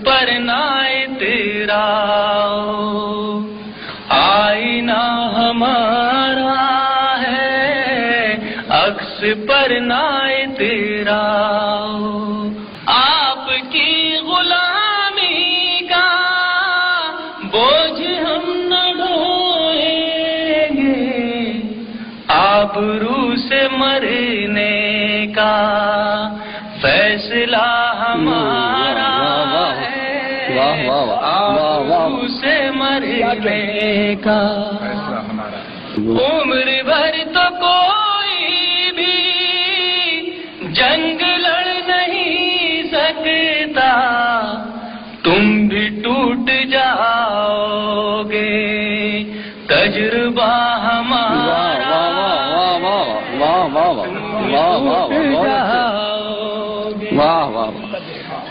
پر نہ تیرا آئینہ ہمارا ہے، عکس پر نہ تیرا آپ کی غلامی کا بوجھ ہم نہ ڈھوئیں گے، آبرو سے مرنے کا فیصلہ ہمارا ہے، آبرو سے مرنے کا عمر بھر تو کوئی بھی جنگ لڑ نہیں سکتا، تم بھی ٹوٹ جاؤ گے، تجربہ ہمارا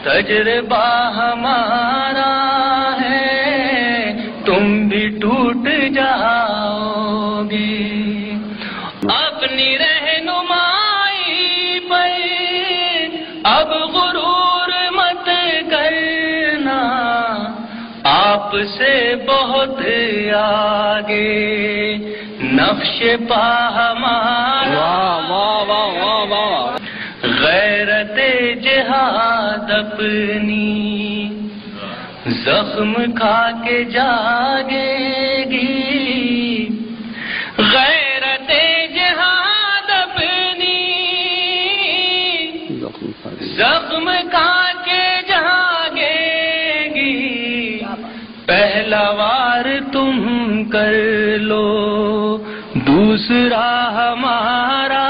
تجربہ ہمارا ہے، تم بھی ٹوٹ جاؤ گے، اپنی رہنمائی پر اب غرور مت کرنا، آپ سے بہت آگے نقش پا ہمارا، غیرت جہاد اپنی زخم کھا کے جاگے گی، غیرت جہاد اپنی زخم کھا کے جاگے گی، پہلا وار تم کر لو دوسرا ہمارا